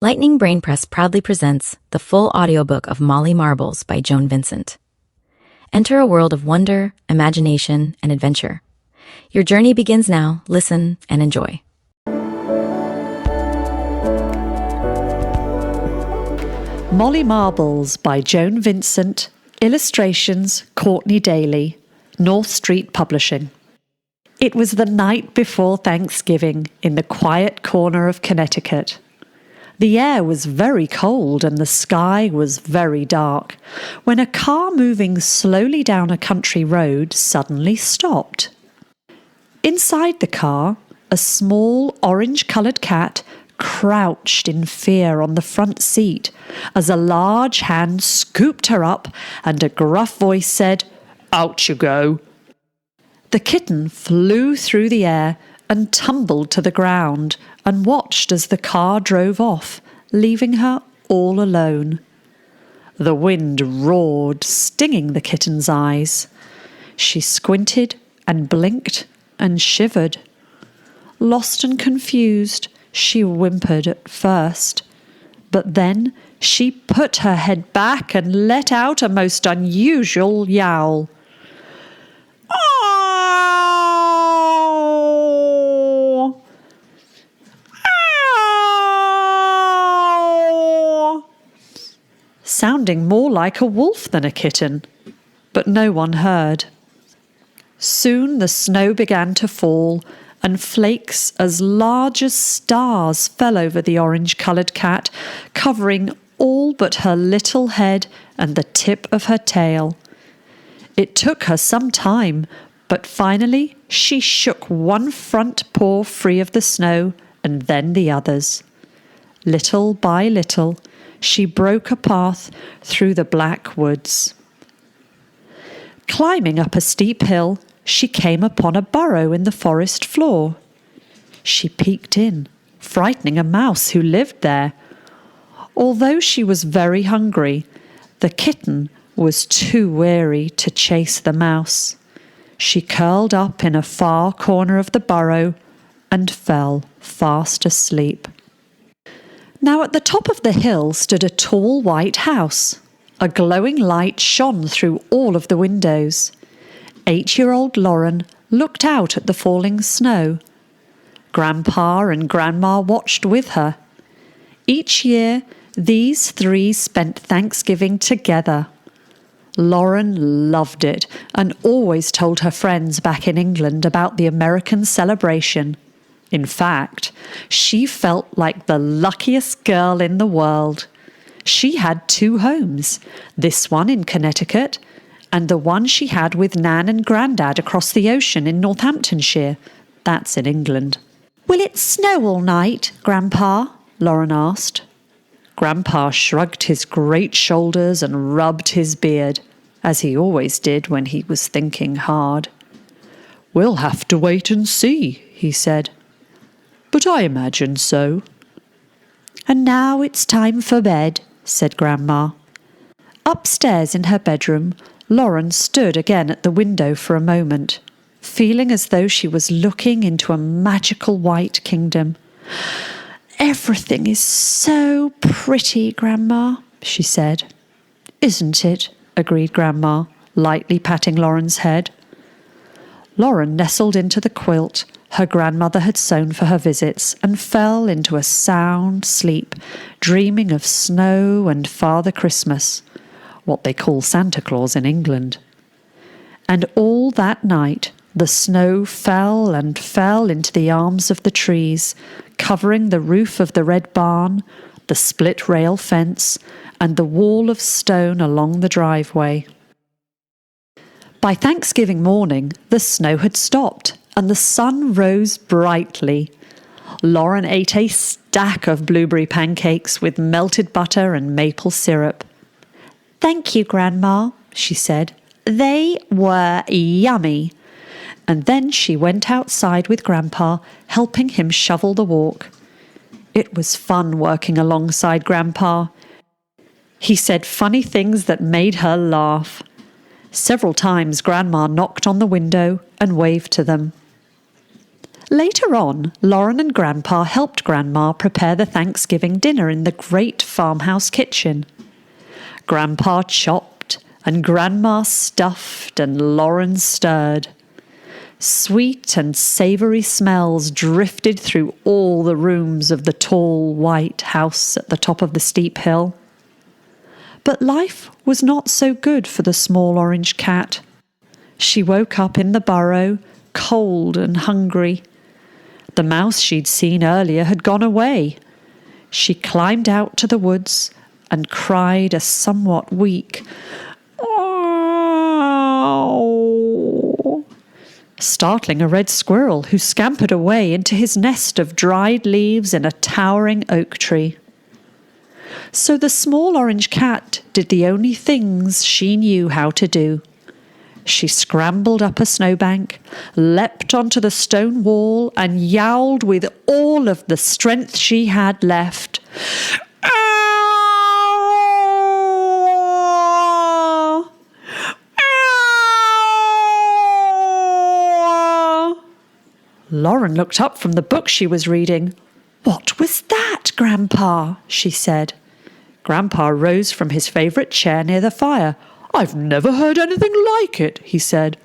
Lightning Brain Press proudly presents the full audiobook of Molly Marbles by Joan Vincent. Enter a world of wonder, imagination, and adventure. Your journey begins now. Listen and enjoy. Molly Marbles by Joan Vincent. Illustrations Courtney Daly. North Street Publishing. It was the night before Thanksgiving in the quiet corner of Connecticut. The air was very cold and the sky was very dark when a car moving slowly down a country road suddenly stopped. Inside the car, a small orange-coloured cat crouched in fear on the front seat as a large hand scooped her up and a gruff voice said, "Out you go." The kitten flew through the air and tumbled to the ground and watched as the car drove off, leaving her all alone. The wind roared, stinging the kitten's eyes. She squinted and blinked and shivered. Lost and confused, she whimpered at first, but then she put her head back and let out a most unusual yowl. Sounding more like a wolf than a kitten, but no one heard. Soon the snow began to fall, and flakes as large as stars fell over the orange-coloured cat, covering all but her little head and the tip of her tail. It took her some time, but finally she shook one front paw free of the snow and then the others. Little by little, she broke a path through the black woods. Climbing up a steep hill, she came upon a burrow in the forest floor. She peeked in, frightening a mouse who lived there. Although she was very hungry, the kitten was too weary to chase the mouse. She curled up in a far corner of the burrow and fell fast asleep. Now at the top of the hill stood a tall white house. A glowing light shone through all of the windows. 8-year-old Lauren looked out at the falling snow. Grandpa and Grandma watched with her. Each year, these three spent Thanksgiving together. Lauren loved it and always told her friends back in England about the American celebration. In fact, she felt like the luckiest girl in the world. She had 2 homes, this one in Connecticut and the one she had with Nan and Grandad across the ocean in Northamptonshire. That's in England. "Will it snow all night, Grandpa?" Lauren asked. Grandpa shrugged his great shoulders and rubbed his beard, as he always did when he was thinking hard. "We'll have to wait and see," he said. "But I imagine so." "And now it's time for bed," said Grandma. Upstairs in her bedroom, Lauren stood again at the window for a moment, feeling as though she was looking into a magical white kingdom. "Everything is so pretty, Grandma," she said. "Isn't it?" agreed Grandma, lightly patting Lauren's head. Lauren nestled into the quilt her grandmother had sewn for her visits and fell into a sound sleep, dreaming of snow and Father Christmas, what they call Santa Claus in England. And all that night the snow fell and fell into the arms of the trees, covering the roof of the red barn, the split rail fence, and the wall of stone along the driveway. By Thanksgiving morning, the snow had stopped and the sun rose brightly. Lauren ate a stack of blueberry pancakes with melted butter and maple syrup. "Thank you, Grandma," she said. "They were yummy." And then she went outside with Grandpa, helping him shovel the walk. It was fun working alongside Grandpa. He said funny things that made her laugh. Several times Grandma knocked on the window and waved to them. Later on, Lauren and Grandpa helped Grandma prepare the Thanksgiving dinner in the great farmhouse kitchen. Grandpa chopped, and Grandma stuffed, and Lauren stirred. Sweet and savoury smells drifted through all the rooms of the tall white house at the top of the steep hill. But life was not so good for the small orange cat. She woke up in the burrow, cold and hungry. The mouse she'd seen earlier had gone away. She climbed out to the woods and cried a somewhat weak "Ow," startling a red squirrel who scampered away into his nest of dried leaves in a towering oak tree. So the small orange cat did the only things she knew how to do. She scrambled up a snowbank, leapt onto the stone wall, and yowled with all of the strength she had left. "Ow! Ow!" Lauren looked up from the book she was reading. "What was that, Grandpa?" she said. Grandpa rose from his favourite chair near the fire. "I've never heard anything like it," he said.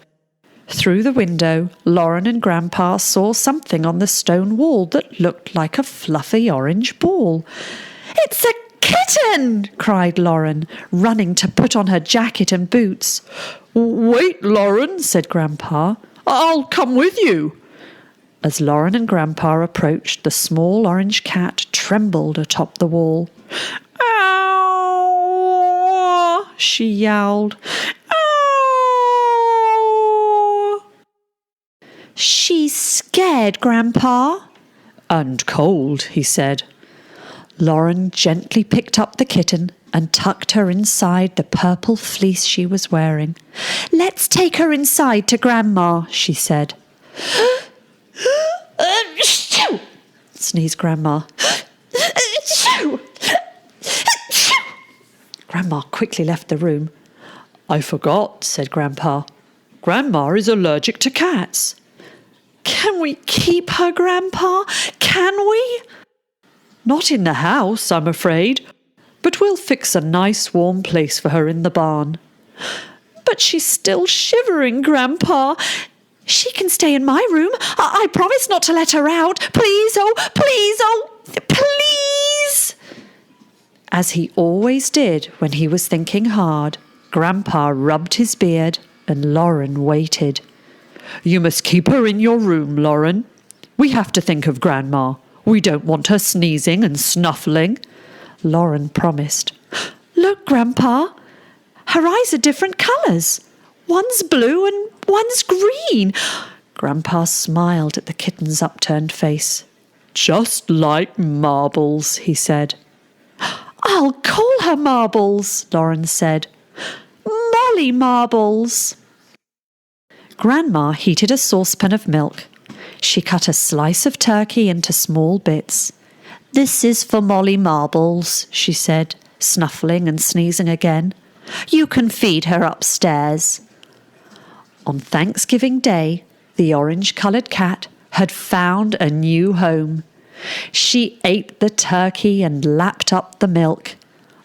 Through the window, Lauren and Grandpa saw something on the stone wall that looked like a fluffy orange ball. "It's a kitten!" cried Lauren, running to put on her jacket and boots. "Wait, Lauren," said Grandpa. "I'll come with you." As Lauren and Grandpa approached, the small orange cat trembled atop the wall. "Ow!" she yowled. "Ow!" "She's scared, Grandpa." "And cold," he said. Lauren gently picked up the kitten and tucked her inside the purple fleece she was wearing. "Let's take her inside to Grandma," she said. Sneezed Grandma. Grandma quickly left the room. "I forgot," said Grandpa. "Grandma is allergic to cats." "Can we keep her, Grandpa? Can we?" "Not in the house, I'm afraid. But we'll fix a nice warm place for her in the barn." "But she's still shivering, Grandpa." "She can stay in my room. I promise not to let her out. Please, oh, please, oh, please." As he always did when he was thinking hard, Grandpa rubbed his beard and Lauren waited. "You must keep her in your room, Lauren. We have to think of Grandma. We don't want her sneezing and snuffling." Lauren promised. "Look, Grandpa, her eyes are different colours. One's blue and one's green." Grandpa smiled at the kitten's upturned face. "Just like marbles," he said. "I'll call her Marbles," Lauren said. "Molly Marbles." Grandma heated a saucepan of milk. She cut a slice of turkey into small bits. "This is for Molly Marbles," she said, snuffling and sneezing again. "You can feed her upstairs." On Thanksgiving Day, the orange-coloured cat had found a new home. She ate the turkey and lapped up the milk.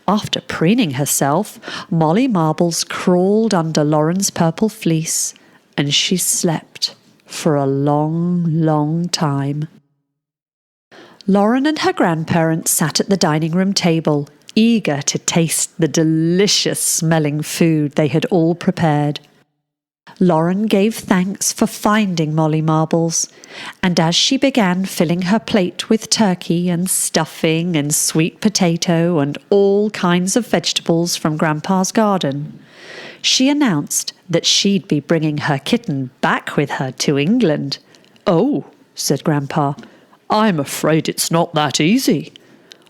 After preening herself, Molly Marbles crawled under Lauren's purple fleece, and she slept for a long, long time. Lauren and her grandparents sat at the dining room table, eager to taste the delicious-smelling food they had all prepared. Lauren gave thanks for finding Molly Marbles, and as she began filling her plate with turkey and stuffing and sweet potato and all kinds of vegetables from Grandpa's garden, she announced that she'd be bringing her kitten back with her to England. "Oh," said Grandpa, "I'm afraid it's not that easy."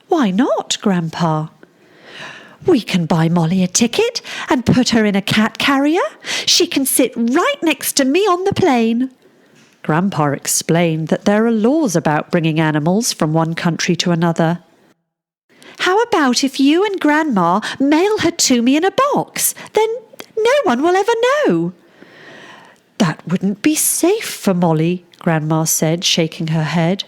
"Why not, Grandpa?" "We can buy Molly a ticket and put her in a cat carrier. She can sit right next to me on the plane." Grandpa explained that there are laws about bringing animals from one country to another. "How about if you and Grandma mail her to me in a box? Then no one will ever know." "That wouldn't be safe for Molly," Grandma said, shaking her head.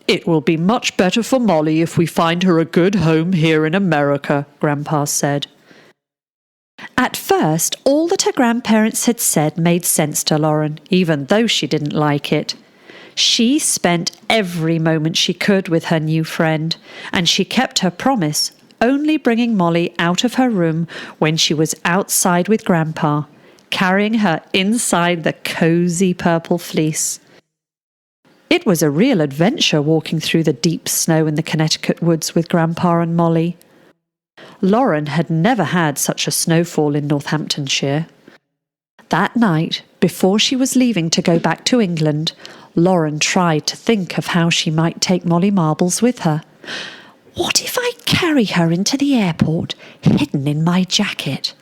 It will be much better for Molly if we find her a good home here in America, Grandpa said. At first, all that her grandparents had said made sense to Lauren, even though she didn't like it. She spent every moment she could with her new friend, and she kept her promise, only bringing Molly out of her room when she was outside with Grandpa, carrying her inside the cosy purple fleece. It was a real adventure walking through the deep snow in the Connecticut woods with Grandpa and Molly. Lauren had never had such a snowfall in Northamptonshire. That night, before she was leaving to go back to England, Lauren tried to think of how she might take Molly Marbles with her. What if I carry her into the airport, hidden in my jacket?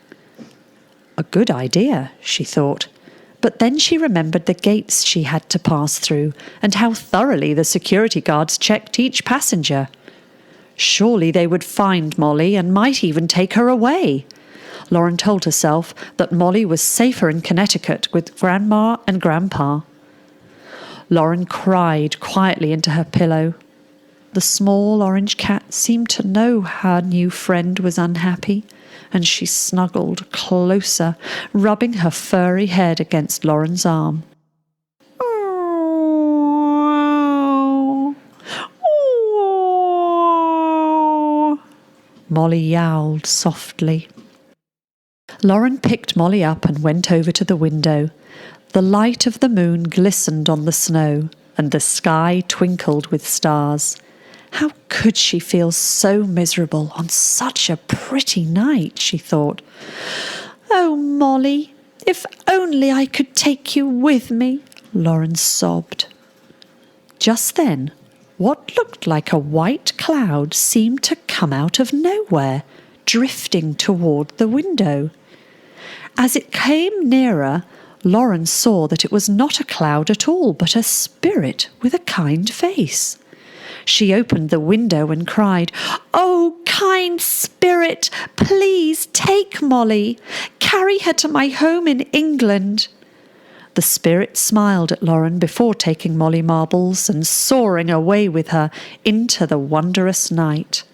A good idea, she thought. But then she remembered the gates she had to pass through and how thoroughly the security guards checked each passenger. Surely they would find Molly and might even take her away. Lauren told herself that Molly was safer in Connecticut with Grandma and Grandpa. Lauren cried quietly into her pillow. The small orange cat seemed to know her new friend was unhappy, and she snuggled closer, rubbing her furry head against Lauren's arm. Molly yowled softly. Lauren picked Molly up and went over to the window. The light of the moon glistened on the snow, and the sky twinkled with stars. How could she feel so miserable on such a pretty night, she thought. Oh, Molly, if only I could take you with me, Lauren sobbed. Just then, what looked like a white cloud seemed to come out of nowhere, drifting toward the window. As it came nearer, Lauren saw that it was not a cloud at all, but a spirit with a kind face. She opened the window and cried, "Oh, kind spirit, please take Molly. Carry her to my home in England." The spirit smiled at Lauren before taking Molly Marbles and soaring away with her into the wondrous night.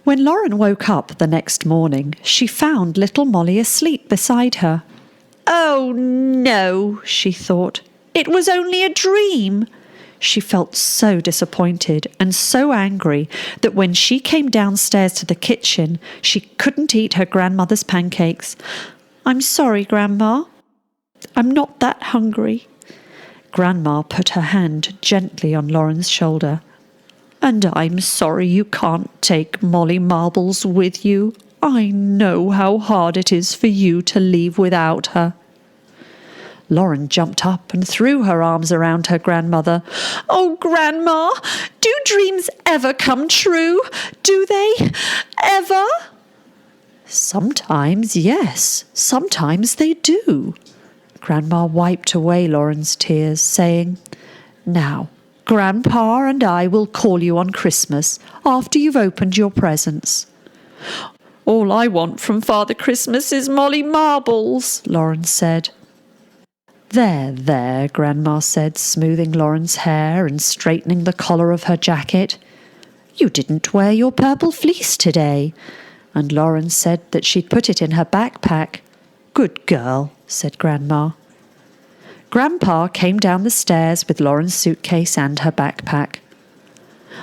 When Lauren woke up the next morning, she found little Molly asleep beside her. Oh no, she thought. It was only a dream. She felt so disappointed and so angry that when she came downstairs to the kitchen, she couldn't eat her grandmother's pancakes. "I'm sorry, Grandma. I'm not that hungry." Grandma put her hand gently on Lauren's shoulder. "And I'm sorry you can't take Molly Marbles with you. I know how hard it is for you to leave without her." Lauren jumped up and threw her arms around her grandmother. "Oh, Grandma, do dreams ever come true? Do they? Ever?" "Sometimes, yes. Sometimes they do." Grandma wiped away Lauren's tears, saying, "Now, Grandpa and I will call you on Christmas after you've opened your presents." "All I want from Father Christmas is Molly Marbles," Lauren said. There, Grandma said, smoothing Lauren's hair and straightening the collar of her jacket. "You didn't wear your purple fleece today." And Lauren said that she'd put it in her backpack. "Good girl," said Grandma. Grandpa came down the stairs with Lauren's suitcase and her backpack.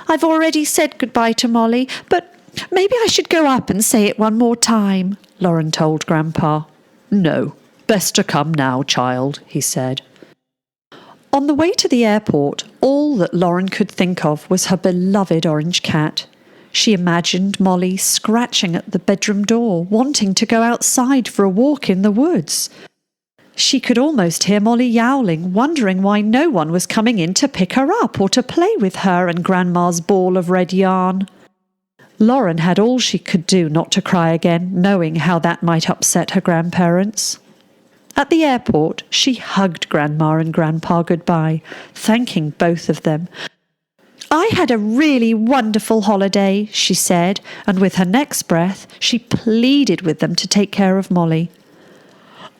"I've already said goodbye to Molly, but maybe I should go up and say it one more time," Lauren told Grandpa. "No. Best to come now, child," he said. On the way to the airport, all that Lauren could think of was her beloved orange cat. She imagined Molly scratching at the bedroom door, wanting to go outside for a walk in the woods. She could almost hear Molly yowling, wondering why no one was coming in to pick her up or to play with her and Grandma's ball of red yarn. Lauren had all she could do not to cry again, knowing how that might upset her grandparents. At the airport, she hugged Grandma and Grandpa goodbye, thanking both of them. "I had a really wonderful holiday," she said, and with her next breath, she pleaded with them to take care of Molly.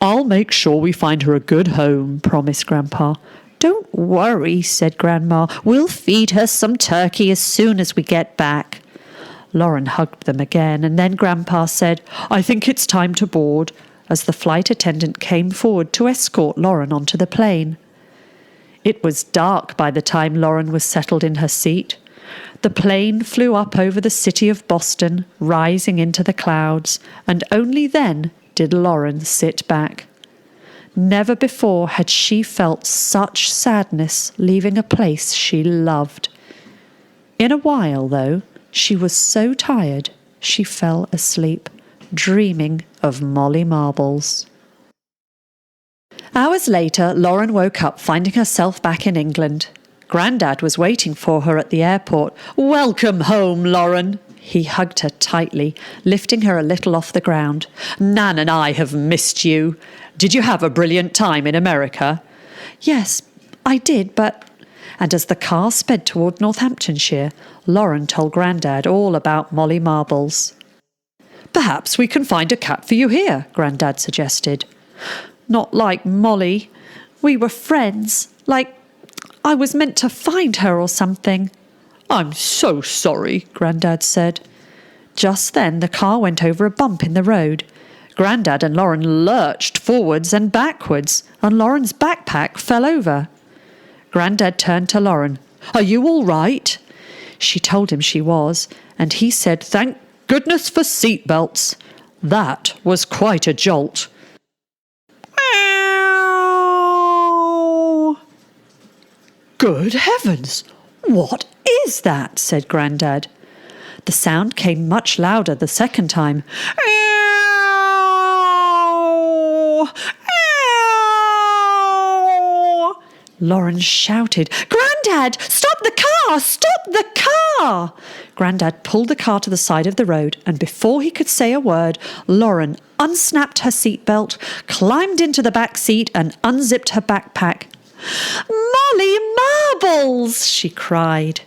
"I'll make sure we find her a good home," promised Grandpa. "Don't worry," said Grandma. "We'll feed her some turkey as soon as we get back." Lauren hugged them again, and then Grandpa said, "I think it's time to board," as the flight attendant came forward to escort Lauren onto the plane. It was dark by the time Lauren was settled in her seat. The plane flew up over the city of Boston, rising into the clouds, and only then did Lauren sit back. Never before had she felt such sadness leaving a place she loved. In a while, though, she was so tired she fell asleep, dreaming of Molly Marbles. Hours later, Lauren woke up finding herself back in England. Grandad was waiting for her at the airport. "Welcome home, Lauren." He hugged her tightly, lifting her a little off the ground. "Nan and I have missed you. Did you have a brilliant time in America?" "Yes, I did, but—" And as the car sped toward Northamptonshire, Lauren told Grandad all about Molly Marbles. "Perhaps we can find a cat for you here," Grandad suggested. "Not like Molly. We were friends, like I was meant to find her or something." "I'm so sorry," Grandad said. Just then the car went over a bump in the road. Grandad and Lauren lurched forwards and backwards, and Lauren's backpack fell over. Grandad turned to Lauren. "Are you all right?" She told him she was, and he said, "Thank goodness for seatbelts. That was quite a jolt." "Good heavens! What is that?" said Grandad. The sound came much louder the second time. Lauren shouted, "Grandad, stop the car! Stop the car!" Grandad pulled the car to the side of the road, and before he could say a word, Lauren unsnapped her seatbelt, climbed into the back seat, and unzipped her backpack. "Molly Marbles!" she cried.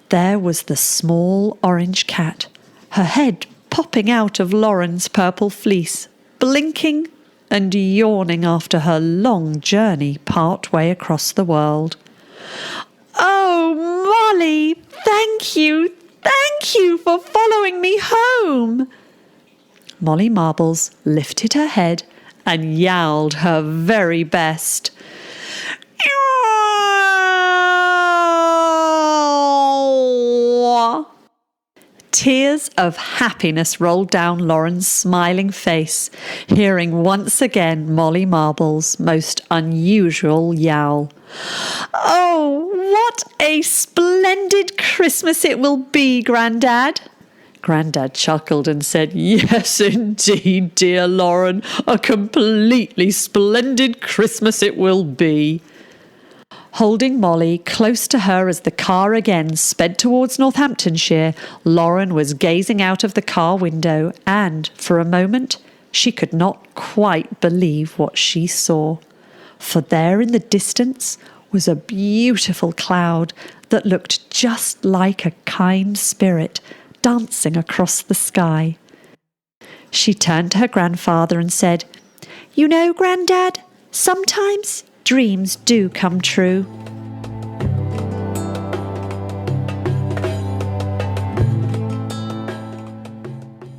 There was the small orange cat, her head popping out of Lauren's purple fleece, blinking and yawning after her long journey part way across the world. "Oh, Molly, thank you for following me home." Molly Marbles lifted her head and yowled her very best. Tears of happiness rolled down Lauren's smiling face, hearing once again Molly Marbles' most unusual yowl. "Oh, what a splendid Christmas it will be, Grandad!" Grandad chuckled and said, "Yes, indeed, dear Lauren, a completely splendid Christmas it will be." Holding Molly close to her as the car again sped towards Northamptonshire, Lauren was gazing out of the car window and, for a moment, she could not quite believe what she saw. For there in the distance was a beautiful cloud that looked just like a kind spirit dancing across the sky. She turned to her grandfather and said, "You know, Grandad, sometimes dreams do come true."